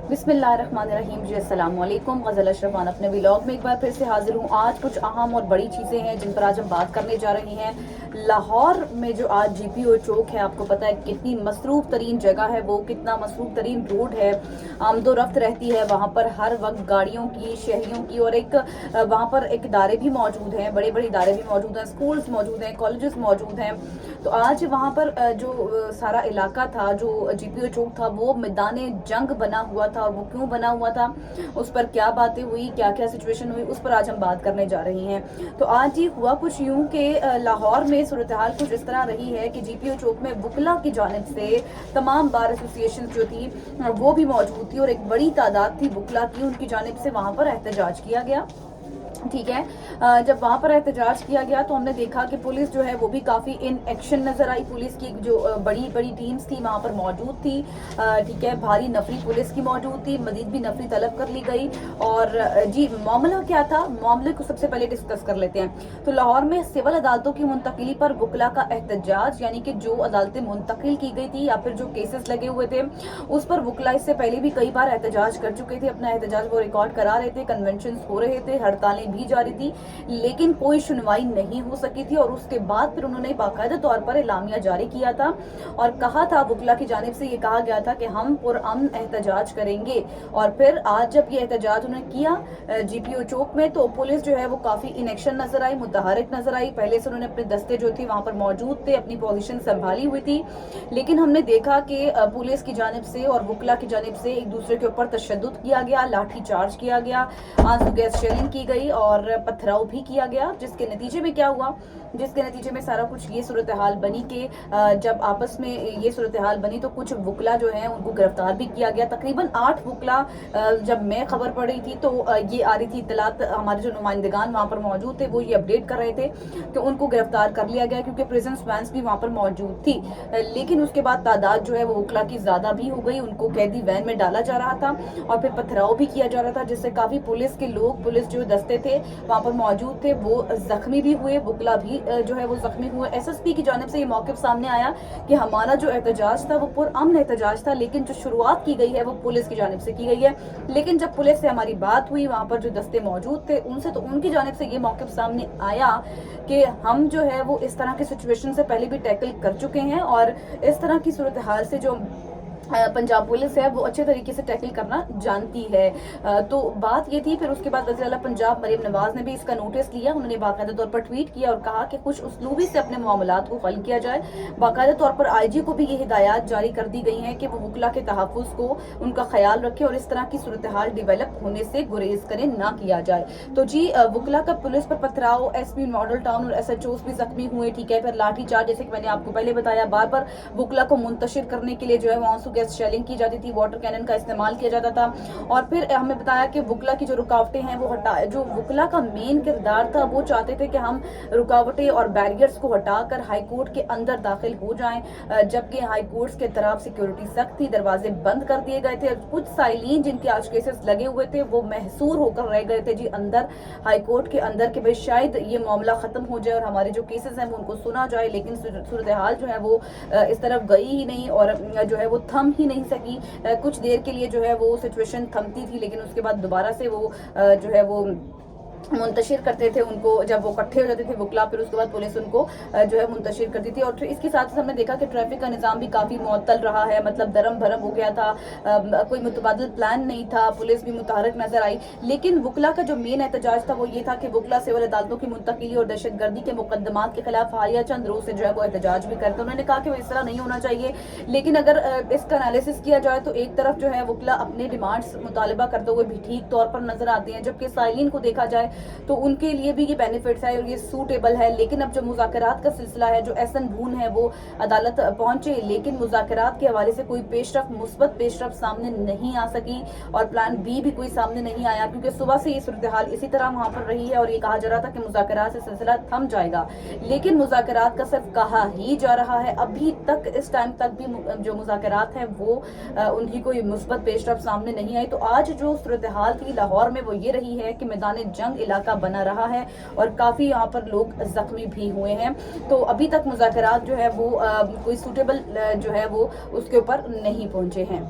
बिस्मिल्लाहिर्रहमानिर्रहीम जी, अस्सलाम वालेकुम। गज़ल अशरफान अपने व्लॉग में एक बार फिर से हाजिर हूँ। आज कुछ अहम और बड़ी चीज़ें हैं जिन पर आज हम बात करने जा रहे हैं। लाहौर में जो आज जीपीओ चौक है, आपको पता है कितनी मसरूफ़ तरीन जगह है वो, कितना मसरूफ़ तरीन रोड है, आमदोरफ्त रहती है वहाँ पर हर वक्त गाड़ियों की, शहरियों की। और एक वहाँ पर एक इदारे भी मौजूद हैं, बड़े बड़े इदारे भी मौजूद हैं, स्कूल्स मौजूद हैं, कॉलेजेस मौजूद हैं। तो आज वहाँ पर जो सारा इलाका था, जो जीपीओ चौक था, वो मैदान जंग बना हुआ था। और वो क्यों बना हुआ था, उस पर क्या बातें हुई, क्या क्या सिचुएशन हुई, उस पर आज हम बात करने जा रहे हैं। तो आज ये हुआ कुछ यूं कि लाहौर में सूरत हाल कुछ इस तरह रही है कि जीपीओ चौक में वकला की जानिब से तमाम बार एसोसिएशन जो थी वो भी मौजूद थी, और एक बड़ी तादाद थी वकला की, उनकी जानिब से वहाँ पर एहतजाज किया गया। ठीक है। जब वहाँ पर एहतजाज किया गया तो हमने देखा कि पुलिस जो है वो भी काफ़ी इन एक्शन नज़र आई। पुलिस की जो बड़ी बड़ी टीम्स थी वहाँ पर मौजूद थी। ठीक है, भारी नफरी पुलिस की मौजूद थी, मजीद भी नफरी तलब कर ली गई। और जी, मामला क्या था, मामले को सबसे पहले डिस्कस कर लेते हैं। तो लाहौर में सिविल अदालतों की मुंतकिली पर वकला का एहतजाज, यानी कि जो अदालतें मुंतकिल की गई थी या फिर जो केसेस लगे हुए थे उस पर वकला इससे पहले भी कई बार एहतजाज कर चुके थे। अपना एहतजाज वो रिकॉर्ड करा रहे थे, कन्वेंशन हो रहे थे, हड़तालें भी जारी थी, लेकिन कोई सुनवाई नहीं हो सकी थी। और उसके बाद फिर उन्होंने बाकायदा तौर पर एलामिया जारी किया था और कहा था, वकला की जानिब से ये कहा गया था कि हम पुरअमन एहतजाज करेंगे। और फिर आज जब ये एहतजाज उन्होंने किया जीपीओ चौक में, तो पुलिस जो है वो काफी इनेक्शन नजर आई, मुतहरिक नजर आई। पहले से उन्होंने अपने दस्ते जो थे वहां पर मौजूद थे, अपनी पोजीशन संभाली हुई थी, लेकिन हमने देखा कि पुलिस की जानिब से और वकला की जानिब से एक दूसरे के ऊपर तशद्दुद किया गया, लाठी चार्ज किया गया, आंसू गैस शेलिंग की गई और पथराव भी किया गया। जिसके नतीजे में क्या हुआ, जिसके नतीजे में सारा कुछ ये सूरत हाल बनी कि जब आपस में ये सूरत हाल बनी तो कुछ वकला जो हैं उनको गिरफ्तार भी किया गया। तकरीबन 8 वकला, जब मैं खबर पढ़ रही थी तो ये आ रही थी इतलात, हमारे जो नुमाइंदगान वहाँ पर मौजूद थे वो ये अपडेट कर रहे थे कि उनको गिरफ्तार कर लिया गया, क्योंकि प्रेजेंस वैन्स भी वहाँ पर मौजूद थी। लेकिन उसके बाद तादाद जो है वो वकला की ज्यादा भी हो गई, उनको कैदी वैन में डाला जा रहा था और फिर पथराव भी किया जा रहा था, जिससे काफी पुलिस के लोग, पुलिस जो दस्ते थे वहाँ पर मौजूद थे वो जख्मी भी हुए, वकला भी जो है वो जख्मी हुए। एसएसपी की जानिब से ये मौक़िफ़ सामने आया कि हमारा जो एहतजाज था वो पुरअमन एहतजाज था, लेकिन जो शुरुआत की गई है वो पुलिस की जानिब से की गई है। लेकिन जब पुलिस से हमारी बात हुई, वहाँ पर जो दस्ते मौजूद थे उनसे, तो उनकी जानिब से ये मौक़िफ़ सामने आया कि हम जो है वो इस तरह की सिचुएशन से पहले भी टैकल कर चुके हैं और इस तरह की सूरत हाल से जो पंजाब पुलिस है वो अच्छे तरीके से टैकल करना जानती है। तो बात ये थी। फिर उसके बाद वज़ीर आला पंजाब मरीम नवाज ने भी इसका नोटिस लिया। उन्होंने बाकायदा तौर पर ट्वीट किया और कहा कि कुछ उसलूबी से अपने मामलात को हल किया जाए। बाकायदा तौर पर आईजी को भी ये हिदायत जारी कर दी गई हैं कि वो वकला के तहफ़्फ़ुज़ को, उनका ख्याल रखे और इस तरह की सूरत हाल डिवेलप होने से गुरेज करें, ना किया जाए। तो जी, वकला का पुलिस पर पथराव, एसपी मॉडल टाउन और एसएचओस भी जख्मी हुए। ठीक है, फिर लाठी चार्ज, जैसे कि मैंने आपको पहले बताया, बार बार वकला को मुंतशिर करने के लिए जो है वहाँ गैस शेलिंग की जाती थी, वाटर कैनन का इस्तेमाल किया जाता था। और फिर हमें बताया कि वकला की जो रुकावटें हैं वो हटा, जो वकला का मेन किरदार था वो चाहते थे कि हम रुकावटें और बैरियर्स को हटाकर हाई कोर्ट के अंदर दाखिल हो जाएं, जबकि हाई कोर्ट्स के तरफ सिक्योरिटी सख्त थी, दरवाजे बंद कर दिए गए थे। कुछ साइलिन जिनके आज केसेस लगे हुए थे वो महसूर होकर रह गए थे जी अंदर, हाई कोर्ट के अंदर, कि भाई शायद ये मामला खत्म हो जाए और हमारे जो केसेस हैं वो उनको सुना जाए। लेकिन सूरत हाल जो है वो इस तरफ गई ही नहीं और जो है वो थम ही नहीं सकी। कुछ देर के लिए जो है वो सिचुएशन थमती थी, लेकिन उसके बाद दोबारा से वो जो है वो मुंतशिर करते थे उनको, जब वो इकट्ठे हो जाते थे वकला, फिर उसके बाद पुलिस उनको जो है मुंतशिर करती थी। और फिर इसके साथ साथ हमने देखा कि ट्रैफिक का निज़ाम भी काफ़ी मुअत्तल रहा है, मतलब दरम भरम हो गया था, कोई मुतबादिल प्लान नहीं था, पुलिस भी मुतहरक नजर आई। लेकिन वकला का जो मेन एहतजाज था वो ये था कि वकला सिविल अदालतों की मुंतकिली और दहशतगर्दी के मुकदमात के खिलाफ हालिया चंद रोज से जो है वो एहतजाज भी करते। उन्होंने कहा कि वो इस तरह नहीं होना चाहिए, लेकिन अगर इसका एनालिसिस किया जाए तो एक तरफ जो है वकला अपने डिमांड्स मुतालबा करते हुए भी ठीक तौर पर नजर आते हैं, जबकि साइलिन को देखा जाए तो उनके लिए भी ये बेनिफिट्स है और ये सूटेबल है। लेकिन अब जो मुज़ाकरात का सिलसिला है, जो एहसन भून है वो अदालत पहुंचे, लेकिन मुज़ाकरात के हवाले से कोई पेशरफ, मुस्बत पेशरफ सामने नहीं आ सकी और प्लान बी भी कोई सामने नहीं आया, क्योंकि सुबह से ये सूरत हाल इसी तरह वहाँ पर रही है और ये कहा जा रहा था कि मुज़ाकरात से सिलसिला थम जाएगा, लेकिन मुज़ाकरात का सिर्फ कहा ही जा रहा है। अभी तक इस टाइम तक भी जो मुज़ाकरात हैं वो उनकी कोई मुस्बत पेशरफ सामने नहीं आई। तो आज जो सूरत हाल थी लाहौर में वो ये रही है कि मैदान जंग इलाका बना रहा है और काफ़ी यहाँ पर लोग जख्मी भी हुए हैं। तो अभी तक मुज़ाकरात जो है वो कोई सूटेबल जो है वो उसके ऊपर नहीं पहुंचे हैं।